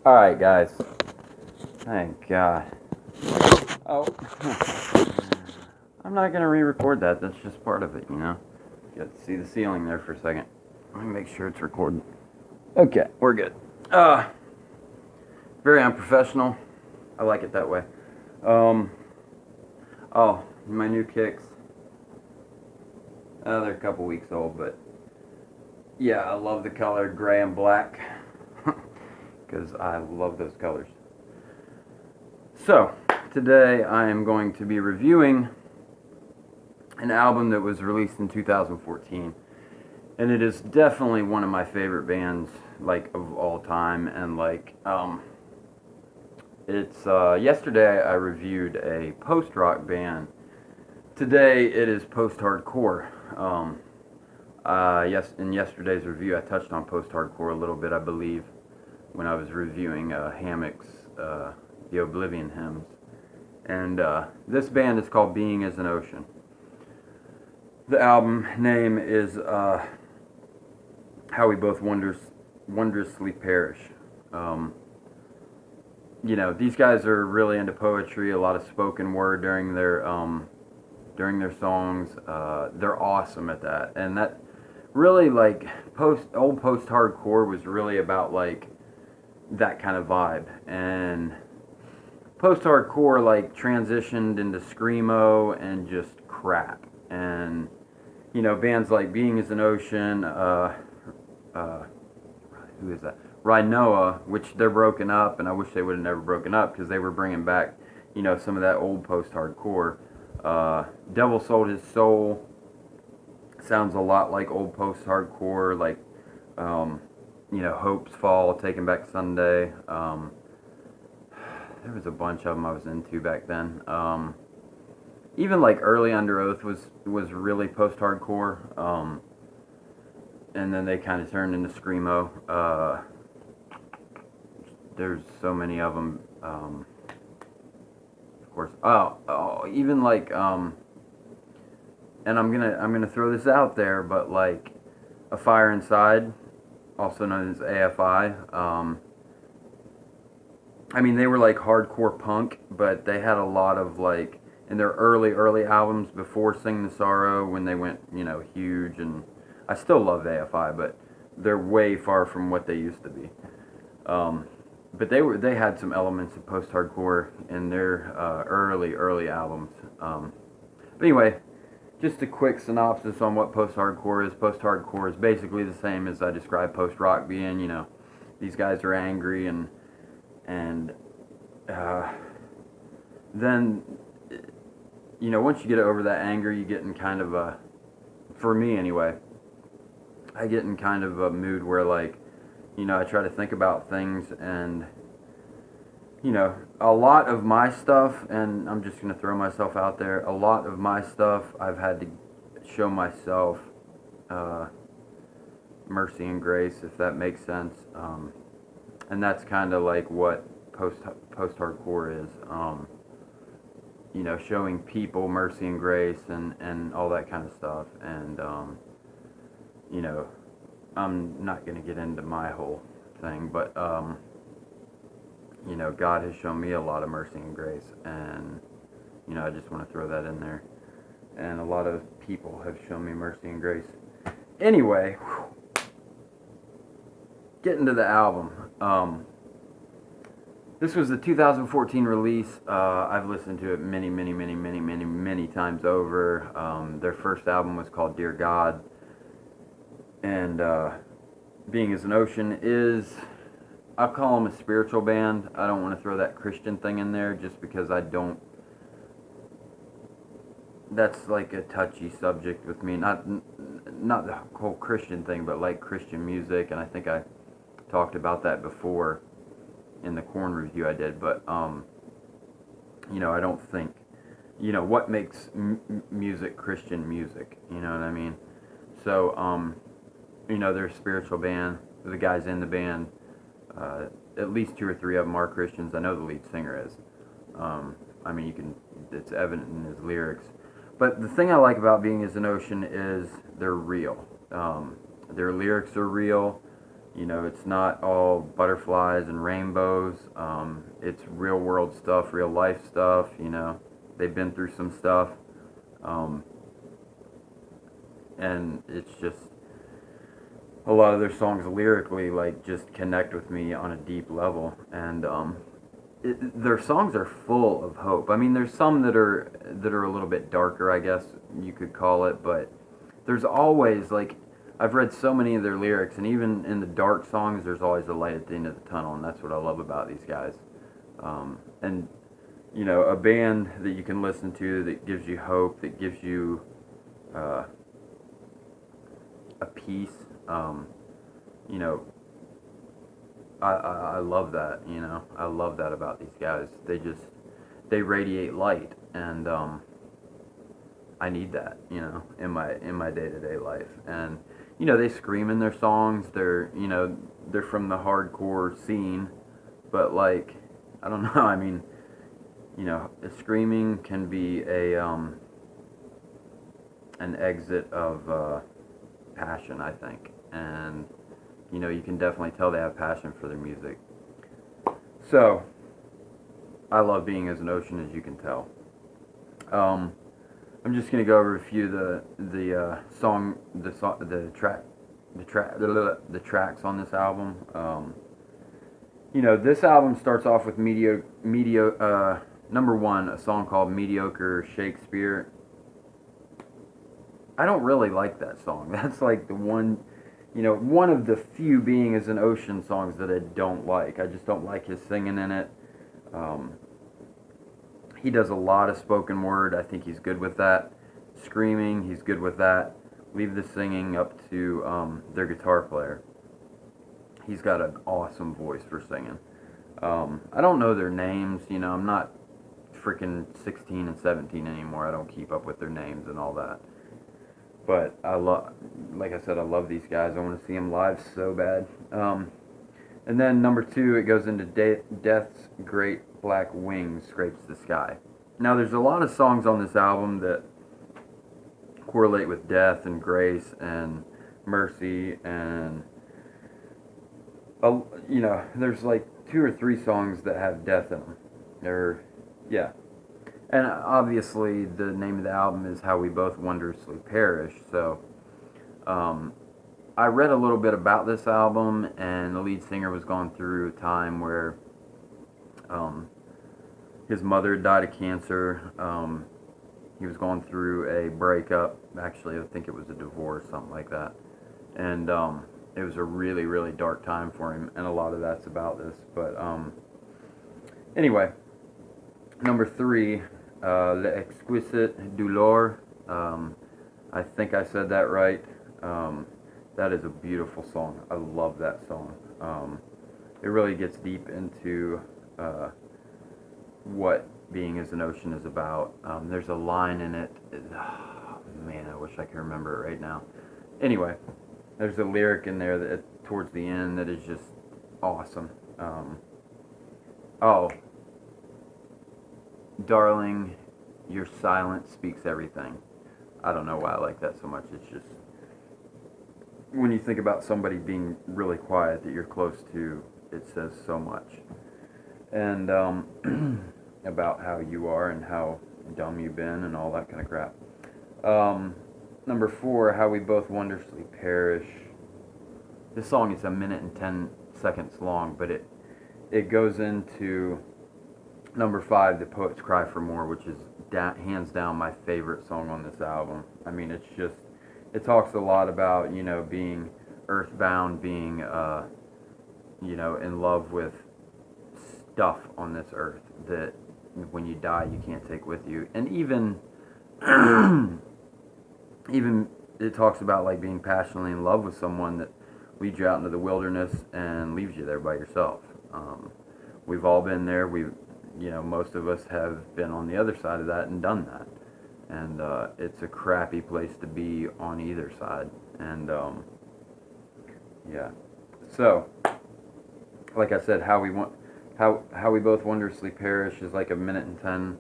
Alright, guys. Thank God. Oh. I'm not going to re record that. That's just part of it, you know? You got to see the ceiling there for a second. Let me make sure it's recording. Okay, we're good. Very unprofessional. I like it that way. Oh, my new kicks. They're a couple weeks old, but yeah, I love the color gray and black because I love those colors. So, today I am going to be reviewing an album that was released in 2014, and it is definitely one of my favorite bands, like, of all time. And it's yesterday I reviewed a post-rock band. Today it is post-hardcore. Yes, in yesterday's review I touched on post-hardcore a little bit, I believe, when I was reviewing Hammock's The Oblivion Hymns. And this band is called Being as an Ocean. The album name is How We Both Wondrously Perish. You know, these guys are really into poetry, a lot of spoken word during their songs. They're awesome at that, and that really, like, old post hardcore was really about like that kind of vibe, and post hardcore like transitioned into screamo and just crap. And you know, bands like Being as an Ocean, who is that? Rhinoa, which they're broken up, and I wish they would have never broken up because they were bringing back, you know, some of that old post-hardcore. Devil Sold His Soul sounds a lot like old post-hardcore, like, you know, Hope's Fall, Taking Back Sunday. There was a bunch of them I was into back then. Even like early Under Oath was really post-hardcore. And then they kind of turned into screamo. There's so many of them. Of course. Even like and I'm gonna throw this out there, but like A Fire Inside, also known as AFI. I mean, they were like hardcore punk, but they had a lot of, like, in their early albums before Sing the Sorrow, when they went, you know, huge. And I still love AFI, but they're way far from what they used to be. But they had some elements of post-hardcore in their early albums. But anyway, just a quick synopsis on what post-hardcore is. Post-hardcore is basically the same as I described post-rock being. You know, these guys are angry, and then, you know, once you get over that anger, you get in kind of a, for me anyway, I get in kind of a mood where, like, you know, I try to think about things. And, you know, a lot of my stuff, and I'm just going to throw myself out there, a lot of my stuff I've had to show myself mercy and grace, if that makes sense. And that's kind of like what post-hardcore is. You know, showing people mercy and grace, and all that kind of stuff. And, you know, I'm not going to get into my whole thing, but, you know, God has shown me a lot of mercy and grace, and, you know, I just want to throw that in there. And a lot of people have shown me mercy and grace. Anyway, getting to the album. This was the 2014 release. I've listened to it many times over. Their first album was called Dear God. And Being as an Ocean is, I'll call them a spiritual band. I don't want to throw that Christian thing in there just because I don't, that's like a touchy subject with me. Not the whole Christian thing, but like Christian music. And I think I talked about that before in the Korn review I did. But, you know, I don't think, you know, what makes music Christian music? You know what I mean? So, you know, they're a spiritual band. The guys in the band, at least 2 or 3 of them are Christians. I know the lead singer is. I mean, it's evident in his lyrics. But the thing I like about Being as an Ocean is they're real. Their lyrics are real. You know, it's not all butterflies and rainbows. It's real world stuff, real life stuff. You know, they've been through some stuff, um, and it's just a lot of their songs lyrically like just connect with me on a deep level, and their songs are full of hope. I mean, there's some that are a little bit darker, I guess you could call it, but there's always like I've read so many of their lyrics, and even in the dark songs, there's always a light at the end of the tunnel, and that's what I love about these guys. And you know, a band that you can listen to that gives you hope, that gives you uh, a peace. You know, I love that. You know, I love that about these guys. They radiate light, and I need that. You know, in my day to day life, and you know they scream in their songs. They're from the hardcore scene, but like I don't know. I mean, you know, screaming can be an exit of passion, I think, and you know you can definitely tell they have passion for their music. So I love being as an ocean, as you can tell. Um, I'm just gonna go over a few of the tracks on this album. You know, this album starts off with number one, a song called "Mediocre Shakespeare." I don't really like that song. That's like the one, you know, one of the few being as an ocean songs that I don't like. I just don't like his singing in it. Um, he does a lot of spoken word. I think he's good with that. Screaming, he's good with that. Leave the singing up to their guitar player. He's got an awesome voice for singing. I don't know their names. You know, I'm not freaking 16 and 17 anymore. I don't keep up with their names and all that. But like I said, I love these guys. I want to see them live so bad. And then number two, it goes into Death's Great Black Wings Scrapes the Sky. Now, there's a lot of songs on this album that correlate with death and grace and mercy, and you know, there's like two or three songs that have death in them. Yeah. And obviously, the name of the album is How We Both Wondrously Perish. So, I read a little bit about this album, and the lead singer was going through a time where his mother died of cancer. He was going through a breakup. Actually, I think it was a divorce, something like that. And it was a really, really dark time for him, and a lot of that's about this. But anyway, number three. L'Exquisite Douleur. I think I said that right. That is a beautiful song. I love that song. It really gets deep into what being as an ocean is about. There's a line in it. Oh, man, I wish I could remember it right now. Anyway, there's a lyric in there that towards the end that is just awesome. Oh, darling, your silence speaks everything. I don't know why I like that so much. It's just when you think about somebody being really quiet that you're close to, it says so much. And about how you are and how dumb you've been and all that kind of crap. Number four, How We Both Wondrously Perish. This song is 1 minute and 10 seconds long, but it goes into number five, The Poet's Cry for More, which is hands down my favorite song on this album. I mean, it's just, it talks a lot about, you know, being earthbound, being, you know, in love with stuff on this earth that when you die you can't take with you. And even, even it talks about like being passionately in love with someone that leads you out into the wilderness and leaves you there by yourself. We've all been there. You know, most of us have been on the other side of that and done that. And it's a crappy place to be on either side. And yeah. So, like I said, how we both wondrously perish is like 1 minute and 10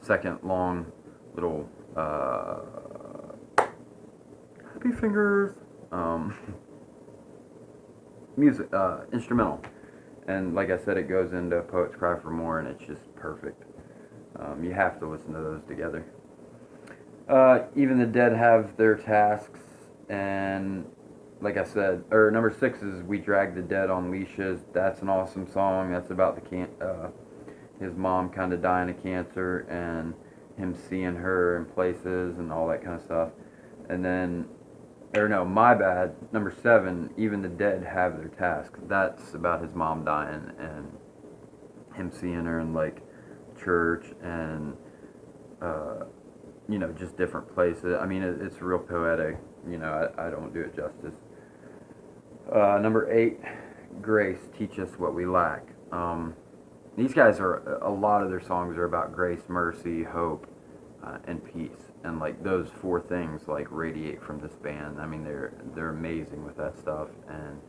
second long little happy fingers. music, instrumental. And like I said, it goes into Poets Cry for More, and it's just perfect. You have to listen to those together. Even the Dead Have Their Tasks, and like I said, or number 6 is We Drag the Dead on Leashes. That's an awesome song. That's about his mom kind of dying of cancer and him seeing her in places and all that kind of stuff. And then, or no, my bad, number 7, Even the Dead Have Their Tasks. That's about his mom dying and him seeing her in like church and just different places. I mean, it's real poetic. I don't do it justice. Number 8, Grace, Teach Us What We Lack. These guys a lot of their songs are about grace, mercy, hope, and peace. And like those 4 things like radiate from this band. I mean, they're amazing with that stuff. And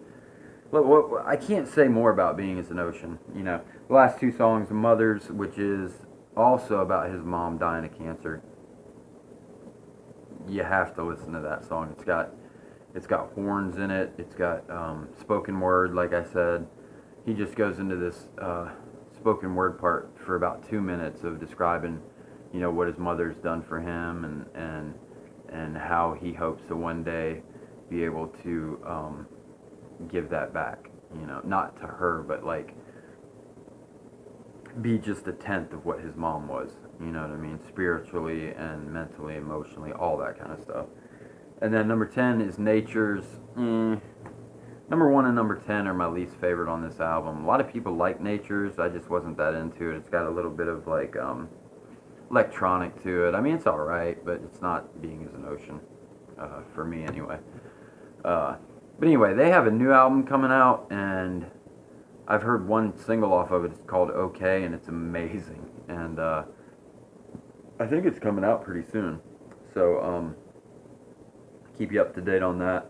look, I can't say more about Being As an Ocean. The last 2 songs, Mothers, which is also about his mom dying of cancer. You have to listen to that song. It's got horns in it. It's got spoken word, like I said. He just goes into this spoken word part for about 2 minutes of describing, what his mother's done for him and how he hopes to one day be able to give that back. Not to her, but like be just a tenth of what his mom was. You know what I mean? Spiritually and mentally, emotionally, all that kind of stuff. And then number 10 is Nature's. Number 1 and number 10 are my least favorite on this album. A lot of people like Nature's. I just wasn't that into it. It's got a little bit of like electronic to it. I mean, it's all right, but it's not Being As an Ocean for me anyway. But anyway, they have a new album coming out, and I've heard one single off of it. It's called Okay, and it's amazing. And I think it's coming out pretty soon. So keep you up to date on that.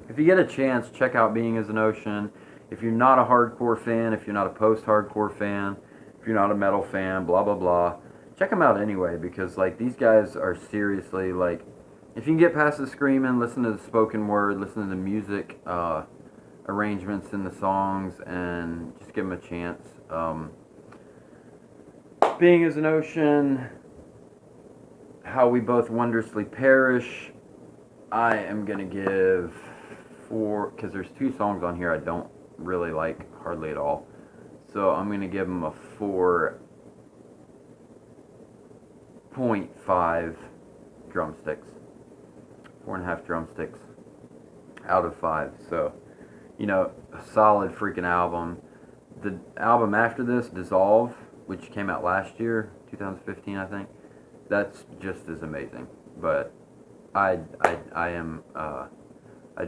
If you get a chance, check out Being As an Ocean. If you're not a hardcore fan, if you're not a post-hardcore fan, if you're not a metal fan, blah, blah, blah, check them out anyway, because like these guys are seriously like, if you can get past the screaming, listen to the spoken word, listen to the music arrangements in the songs, and just give them a chance. Being As an Ocean, How We Both Wondrously Perish, I am going to give 4, because there's 2 songs on here I don't really like hardly at all. So I'm going to give them a 4.5 drumsticks. 4.5 drumsticks out of 5. So, a solid freaking album. The album after this, Dissolve, which came out last year, 2015, I think, that's just as amazing. But I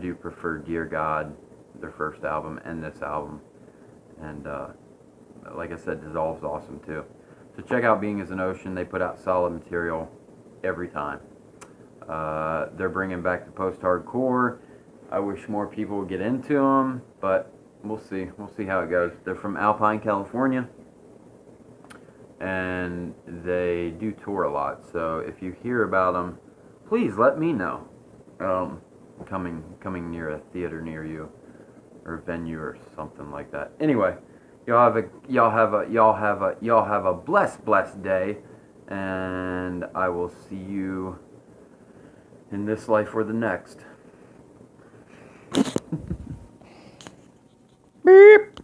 do prefer Dear God, their first album, and this album. And like I said, Dissolve's awesome too. So check out Being As an Ocean. They put out solid material every time. They're bringing back the post-hardcore. I wish more people would get into them, but we'll see. We'll see how it goes. They're from Alpine, California, and they do tour a lot. So if you hear about them, please let me know. Coming near a theater near you, or venue or something like that. Anyway, y'all have a blessed day, and I will see you in this life or the next. Beep.